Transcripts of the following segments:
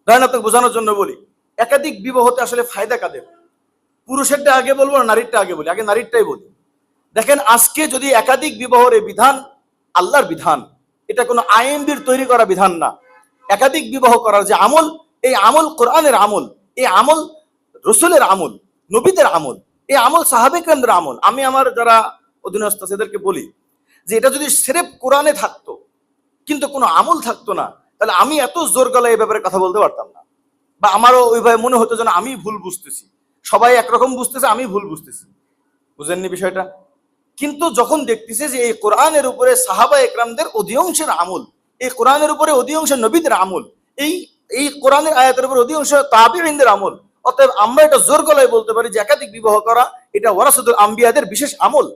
ধরেন আপনাকে বোঝানোর জন্য বলি, একাধিক বিবাহতে আসলে ফায়দা কাদের? পুরুষেরটা আগে বলবো না নারীরটা আগে বলি? আগে নারীরটাই বলি। দেখেন, আজকে যদি একাধিক বিবাহের বিধান আল্লাহর বিধান, এটা কোনো আইনবির তৈরি করা বিধান না। একাধিক বিবাহ করার যে আমল, এই আমল কোরআনের আমল, এই আমল রসুলের আমল, নবীদের আমল, এই আমল সাহাবে কেন্দ্র আমল। আমি আমার যারা অধীনস্থ সেদেরকে বলি যে এটা যদি সেরেফ কোরআনে থাকতো কিন্তু কোনো আমল থাকতো না, তাহলে আমি এত জোর গলায় এই ব্যাপারে কথা বলতে পারতাম না, বা আমারও ওইভাবে মনে হতো যেন আমি ভুল বুঝতেছি, সবাই একরকম বুঝতেছে, আমি ভুল বুঝতেছি। বুঝেননি বিষয়টা? কিন্তু যখন দেখতেছে যে এই কোরআনের উপরে সাহাবা একরামদের অধিকাংশের আমল, এই কোরআনের উপরে অধিকাংশ নবীদের আমল, এই এই কোরআনের আয়াতের উপর অধিকাংশ তাবিঈনদের আমল, অতএব আমরা এটা জোর গলায় বলতে পারি যে একাধিক বিবাহ করা এটা ওয়ারাসাতুল আম্বিয়াদের বিশেষ আমল।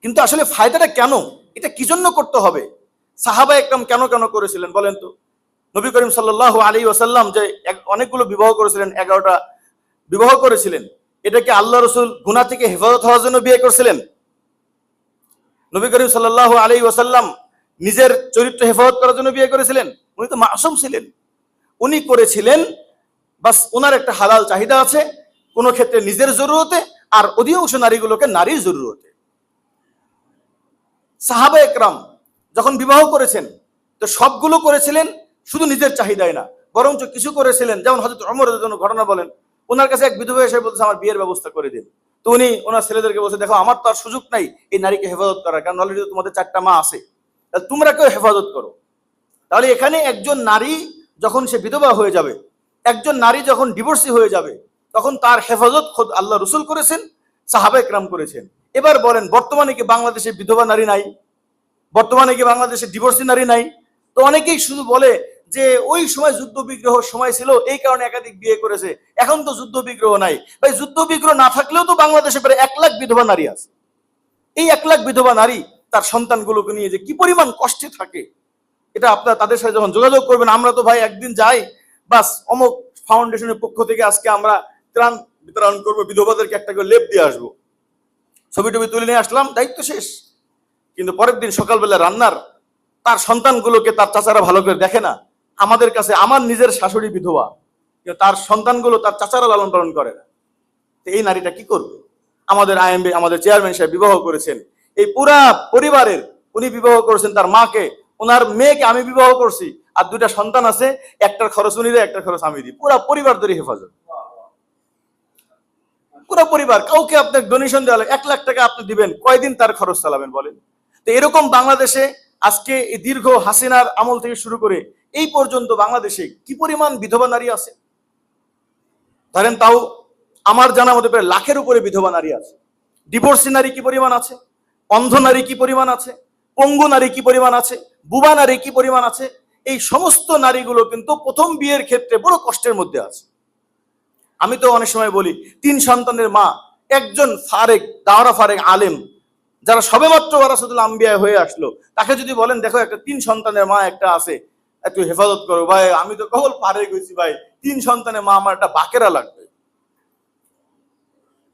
কিন্তু আসলে ফায়দাটা কেন, এটা কি জন্য করতে হবে, সাহাবা একরাম কেন কেন করেছিলেন বলেন তো? নবী করিম সাল্লাল্লাহু আলাইহি ওয়াসাল্লাম যে অনেকগুলো বিবাহ করেছিলেন, 11টা বিবাহ করেছিলেন, এটা কি আল্লাহ রসুল গুনাহ থেকে হেফাজত হওয়ার জন্য বিয়ে করেছিলেন? নবী করিম সাল্লাল্লাহু আলাইহি ওয়াসাল্লাম নিজের চরিত্র হেফাজত করার জন্য বিয়ে করেছিলেন? উনি তো মাসুম ছিলেন। উনি করেছিলেন বাস ওনার একটা হালাল চাহিদা আছে, কোনো ক্ষেত্রে নিজের জরুরতে, আর অধিকাংশ নারীগুলোকে নারীর জরুরতে। সাহাবা একরাম যখন বিবাহ করেছেন তো সবগুলো করেছিলেন শুধু নিজের চাহিদায় না, বরঞ্চ কিছু করেছিলেন, যেমন হযরত ওমর রাদিয়াল্লাহু আনহু ঘটনা বলেন, ওনার কাছে এক বিধবা এসে বলছে আমার বিয়ের ব্যবস্থা করে দিন। তো উনি ওনার ছেলেদেরকে বলছে, দেখো আমার তো আর সুযোগ নাই এই নারীকে হেফাজত করার, কারণ অলরেডি তোমাদের 4টা মা আছে, তাহলে তোমরা কেউ হেফাজত করো। তাহলে এখানে একজন নারী যখন সে বিধবা হয়ে যাবে, একজন নারী যখন ডিভোর্সি হয়ে যাবে, তখন তার হেফাজত খোদ আল্লাহ রসুল করেছেন, সাহাবা একরাম করেছেন। এবার বলেন, বর্তমানে কি বাংলাদেশে বিধবা নারী নাই? বর্তমানে কি বাংলাদেশে ডিভোর্সি নারী নাই? তো অনেকেই শুধু বলে যে ওই সময় যুদ্ধ বিগ্রহ সময় ছিল এই কারণে একাধিক বিয়ে করেছে, এখন তো যুদ্ধ বিগ্রহ নাই। ভাই, যুদ্ধ বিগ্রহ না থাকলেও তো বাংলাদেশে প্রায় 1 লাখ বিধবা নারী আছে। এই 1 লাখ বিধবা নারী তার সন্তানগুলোকে নিয়ে যে কি পরিমাণ কষ্টে থাকে, এটা আপনারা তাদের সাথে যখন যোগাযোগ করবেন, আমরা তো ভাই একদিন যাই, বাস অমুক ফাউন্ডেশনের পক্ষ থেকে আজকে আমরা ত্রাণ বিতরণ করবো, বিধবাদেরকে একটা করে লেপ দিয়ে আসবো, ছবি টবি তুলে নিয়ে আসলাম, দায়িত্ব শেষ। কিন্তু পরের দিন সকালবেলা রান্নার তার সন্তানগুলোকে তার চাচারা ভালো করে দেখে না। আমাদের কাছে আমার নিজের শাশুড়ি বিধবা, কিন্তু তার সন্তানগুলো তার চাচারা লালন পালন করে না। তো এই নারীটা কি করবে? আমাদের আইএমবি আমাদের চেয়ারম্যান সাহেব বিবাহ করেছেন, এই পুরা পরিবারের উনি বিবাহ করেছেন তার মাকে, ওনার মেয়েকে আমি বিবাহ করছি, আর 2টা সন্তান আছে, একটার খরচ উনি দেয়, একটার খরচ আমি দিই, পুরা পরিবার ধরে হেফাজত। পুরো পরিবার, কাউকে আপনার ডোনেশন দেওয়া 1 লাখ টাকা আপনি দিবেন, কয়দিন তার খরচ চালাবেন বলেন? তো এরকম বাংলাদেশে আজকে এই দীর্ঘ হাসিনার আমল থেকে শুরু করে এই পর্যন্ত বাংলাদেশে কি পরিমাণ বিধবা নারী আছে ধরেন, তাও আমার জানা মতে প্রায় লাখের উপরে বিধবা নারী আছে। ডিভোর্সি নারী কি পরিমাণ আছে, অন্ধ নারী কি পরিমাণ আছে, পঙ্গু নারী কি পরিমাণ আছে, বুবা নারী কি পরিমাণ আছে। এই সমস্ত নারীগুলো কিন্তু প্রথম বিয়ের ক্ষেত্রে বড় কষ্টের মধ্যে আছে। আমি তো অনেক সময় বলি, 3 সন্তানের মা, একজন ফারেক, দাওরা ফারেক আলেম, যারা সবেমাত্র ওয়ারাসাতুল আম্বিয়া হয়ে আসলো, তাকে যদি বলেন দেখো একটা 3 সন্তানের মা একটা আছে, একটু হেফাজত করো, ভাই আমি তো কেবল ফারেক হয়েছি, ভাই 3 সন্তানের মা, আমার একটা বাকেরা লাগবে।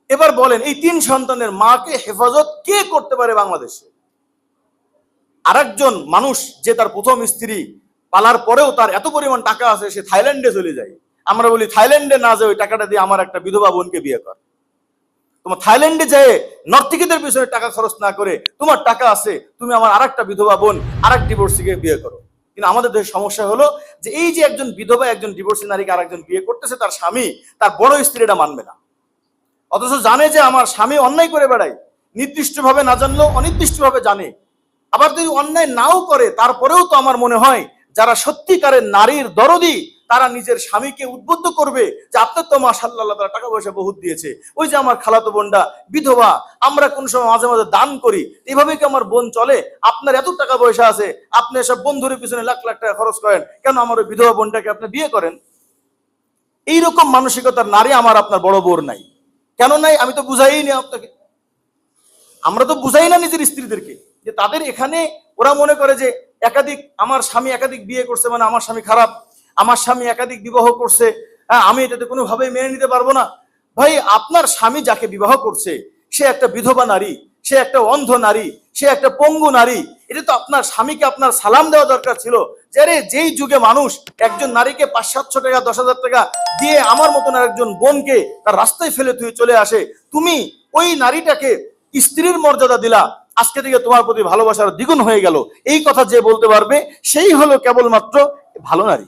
এবার বলেন এই 3 সন্তানের মাকে হেফাজত কে করতে পারে বাংলাদেশে? আরেকজন মানুষ যে তার প্রথম স্ত্রী পালার পরেও তার এত পরিমাণ টাকা আছে, সে থাইল্যান্ডে চলে যায়। আমরা বলি থাইল্যান্ডে না যে ওই টাকাটা দিয়ে আমার একটা বিধবা বোনকে বিয়ে কর। তোমার থাইল্যান্ডে যেয়ে নর্তকীদের পিছনে টাকা খরচ না করে, তোমার টাকা আছে, তুমি আমার আরেকটা বিধবা বোন, আরেক ডিভোর্সিকে বিয়ে করো। কিন্তু আমাদের দেশের সমস্যা হলো যে এই যে একজন বিধবা একজন ডিভোর্সি নারীকে আরেকজন বিয়ে করতেছে, তার স্বামী তার বড় স্ত্রী এটা মানবে না, অথচ জানে যে আমার স্বামী অন্যায় করে বেড়ায়, নির্দিষ্টভাবে না জানলেও অনির্দিষ্টভাবে জানে। আবার যদি অন্যায় নাও করে, তারপরেও তো আমার মনে হয় যারা সত্যিকারের নারীর দরদি, তারা নিজের স্বামীকে উদ্বুদ্ধ করবে যে আপনার তো মাশাআল্লাহ তারা টাকা পয়সা বহুত দিয়েছে, ওই যে আমার খালাতো বোনটা বিধবা, আমরা কোন সময় মাঝে মাঝে দান করি, এইভাবে কি আমার বোন চলে? আপনার এত টাকা পয়সা আছে, আপনি সব বন্ধুর পিছনে লাখ লাখ টাকা খরচ করেন, কেন আমার ওই বিধবা বোনটাকে আপনি বিয়ে করেন? এইরকম মানসিকতার নারী আমার আপনার বড় বোর নাই। কেন নাই? আমি তো বুঝাই নি আপনাকে, আমরা তো বুঝাই না নিজের স্ত্রীদেরকে যে তাদের এখানে ওরা মনে করে যে একাধিক, আমার স্বামী একাধিক বিয়ে করছে মানে আমার স্বামী খারাপ, আমার স্বামী একাধিক বিবাহ করছে, হ্যাঁ আমি এটাতে কোনোভাবেই মেনে নিতে পারবো না। ভাই, আপনার স্বামী যাকে বিবাহ করছে সে একটা বিধবা নারী, সে একটা অন্ধ নারী, সে একটা পঙ্গু নারী, এটা তো আপনার স্বামীকে আপনার সালাম দেওয়া দরকার ছিল যে আরে যেই যুগে মানুষ একজন নারীকে 500-700 টাকা 10,000 টাকা দিয়ে আমার মতন একজন বোনকে তার রাস্তায় ফেলে তুই চলে আসে, তুমি ওই নারীটাকে স্ত্রীর মর্যাদা দিলা, আজকে থেকে তোমার প্রতি ভালোবাসার দ্বিগুণ হয়ে গেল। এই কথা যে বলতে পারবে সেই হলো কেবলমাত্র ভালো নারী,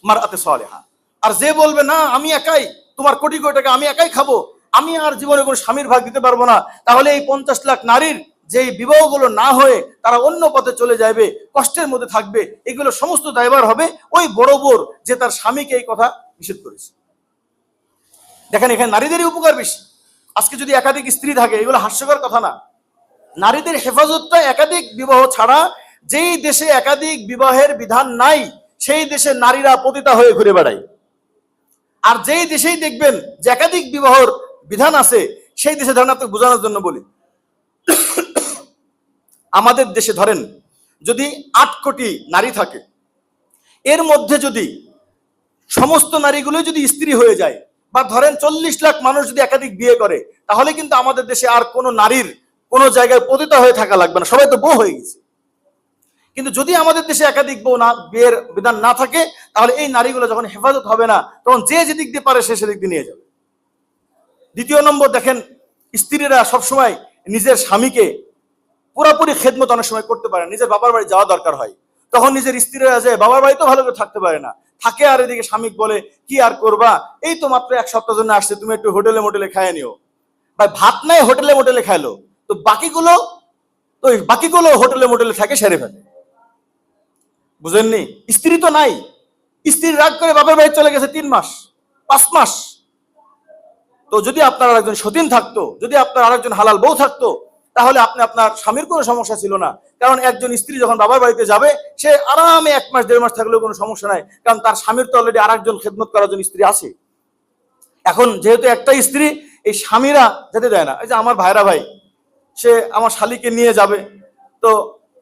মারআতে সালেহা। আর যে বলবে না আমি একাই, তোমার কোটি কোটি টাকা আমি একাই খাবো, আমি আর জীবনে কোনো স্বামীর ভাগ দিতে পারবো না, তাহলে এই 50 লাখ নারীর যে বিবাহগুলো না হয়ে তারা অন্য পথে চলে যাবে, কষ্টের মধ্যে থাকবে, এগুলো সমস্ত দায়ভার হবে ওই বড় বোর যে তার স্বামীকে এই কথা নিষেধ করেছে। দেখেন এখানে নারীদেরই উপকার বেশি। আজকে যদি একাধিক স্ত্রী থাকে, এগুলো হাস্যকর কথা না। নারীদের হেফাজতটা একাধিক বিবাহ ছাড়া, যেই দেশে একাধিক বিবাহের বিধান নাই সেই দেশে নারীরা পতিতা হয়ে ঘুরে বেড়ায়। আর যেই দেশেই দেখবেন যে একাধিক বিবাহর বিধান আছে সেই দেশে, ধরেন আপনাকে বোঝানোর জন্য বলি, আমাদের দেশে ধরেন যদি 8 কোটি নারী থাকে, এর মধ্যে যদি সমস্ত নারীগুলো যদি স্ত্রী হয়ে যায়, বা ধরেন 40 লাখ মানুষ যদি একাধিক বিয়ে করে, তাহলে কিন্তু আমাদের দেশে আর কোনো নারীর কোনো জায়গায় পতিতা হয়ে থাকা লাগবে না, সবাই তো বউ হয়ে গেছে। কিন্তু যদি আমাদের দেশে একাধিক বউ না, বিয়ের বিধান না থাকে, তাহলে এই নারীগুলো যখন হেফাজত হবে না, তখন যে যেদিক দিয়ে পারে সে সেদিক দিয়ে নিয়ে যাবে। দ্বিতীয় নম্বর, দেখেন স্ত্রীরা সবসময় নিজের স্বামীকে পুরোপুরি খেদমত অনেক সময় করতে পারে। নিজের বাবার বাড়ি যাওয়া দরকার হয়, তখন নিজের স্ত্রীরা যায়, বাবার বাড়ি তো ভালো করে থাকতে পারে না, থাকে আর এদিকে স্বামী বলে কি আর করবা, এই তো মাত্র 1 সপ্তাহ জন্য আসছে, তুমি একটু হোটেলে মোটেলে খায় নিও। ভাই ভাত নাই হোটেলে মোটেলে খাইলো, তো বাকিগুলো হোটেলে মোটেলে থাকে সেরে ফেলে। বুঝেননি? স্ত্রী তো নাই, স্ত্রী রাগ করে বাপের বাড়ি চলে গেছে 3 মাস 5 মাস। তো যদি আপনার আরেকজন সতীন থাকতো, যদি আপনার আরেকজন হালাল বউ থাকতো, তাহলে আপনার স্বামীর কোনো সমস্যা ছিল না। কারণ একজন স্ত্রী যখন বাবার বাড়িতে যাবে, সে আরামে 1 মাস 1.5 মাস থাকলেও কোনো সমস্যা নাই, কারণ তার স্বামীর তো অলরেডি আরেকজন খেদমত করার জন্য স্ত্রী আছে। এখন যেহেতু একটাই স্ত্রী, এই স্বামীরা যেতে দেয় না। এই যে আমার ভাইরা ভাই, সে আমার শালিকে নিয়ে যাবে, তো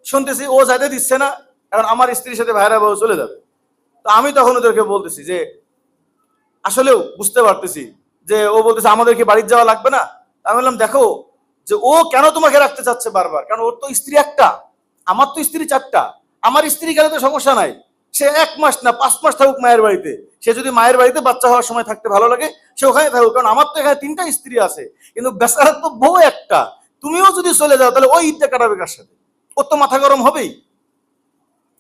শুনতেছি ও যেতে দিচ্ছে না, এখন আমার স্ত্রীর সাথে ভাইরা বউ চলে যাবে। তো আমি তখন ওদেরকে বলতেছি যে আসলেও বুঝতে পারতেছি যে ও বলতেছে আমাদেরকে বাড়ি যাওয়া লাগবে না। আমি বললাম দেখো যে ও কেন তোমাকে রাখতে চাচ্ছে বারবার, কারণ ওর তো স্ত্রী একটা, আমার তো স্ত্রী 4টা। আমার স্ত্রী গেলে তো সমস্যা নাই, সে 1 মাস না 5 মাস থাকুক মায়ের বাড়িতে, সে যদি মায়ের বাড়িতে বাচ্চা হওয়ার সময় থাকতে ভালো লাগে সে ওখানে থাকুক, কারণ আমার তো এখানে 3টা স্ত্রী আছে। কিন্তু বেচারার তো বউ একটা, তুমিও যদি চলে যাও তাহলে ওই ঈদটা কাটাবে কার সাথে? ওর তো মাথা গরম হবেই।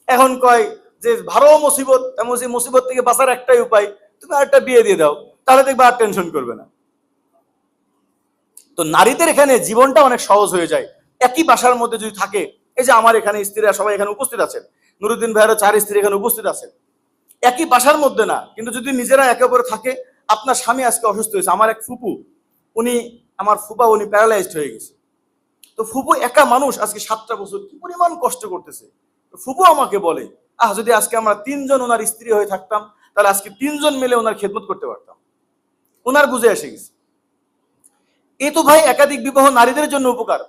এখন কয় যে ভালো মুসিবত, এমন মুসিবত থেকে বাঁচার একটাই উপায়, তুমি আরেকটা বিয়ে দিয়ে দাও, তাহলে দেখবে আর টেনশন করবে না। তো নারীদের এখানে জীবনটা অনেক সহজ হয়ে যায় একই বাসার মধ্যে যদি থাকে। এই যে আমার এখানে স্ত্রীরা সবাই এখানে উপস্থিত আছেন, নুরুদ্দিন ভাইয়েরও 4 স্ত্রী এখানে উপস্থিত আছেন, একই বাসার মধ্যে না, কিন্তু যদি নিজেরা একে অপরে থাকে। আপনার স্বামী আজকে অসুস্থ হয়েছে, আমার এক ফুপু, আমার ফুপা উনি প্যারালাইজড হয়ে গেছে। তো ফুপু একা মানুষ, আজকে 7টা বছর কি পরিমাণ কষ্ট করতেছে। তো ফুপু আমাকে বলে যদি আজকে আমরা 3 জন ওনার স্ত্রী হয়ে থাকতাম, তাহলে আজকে 3 জন মিলে ওনার খেদমত করতে পারতাম। ওনার বুঝে এসে গেছে। এই তো ভাই একাধিক বিবাহ নারীদের জন্য উপকার।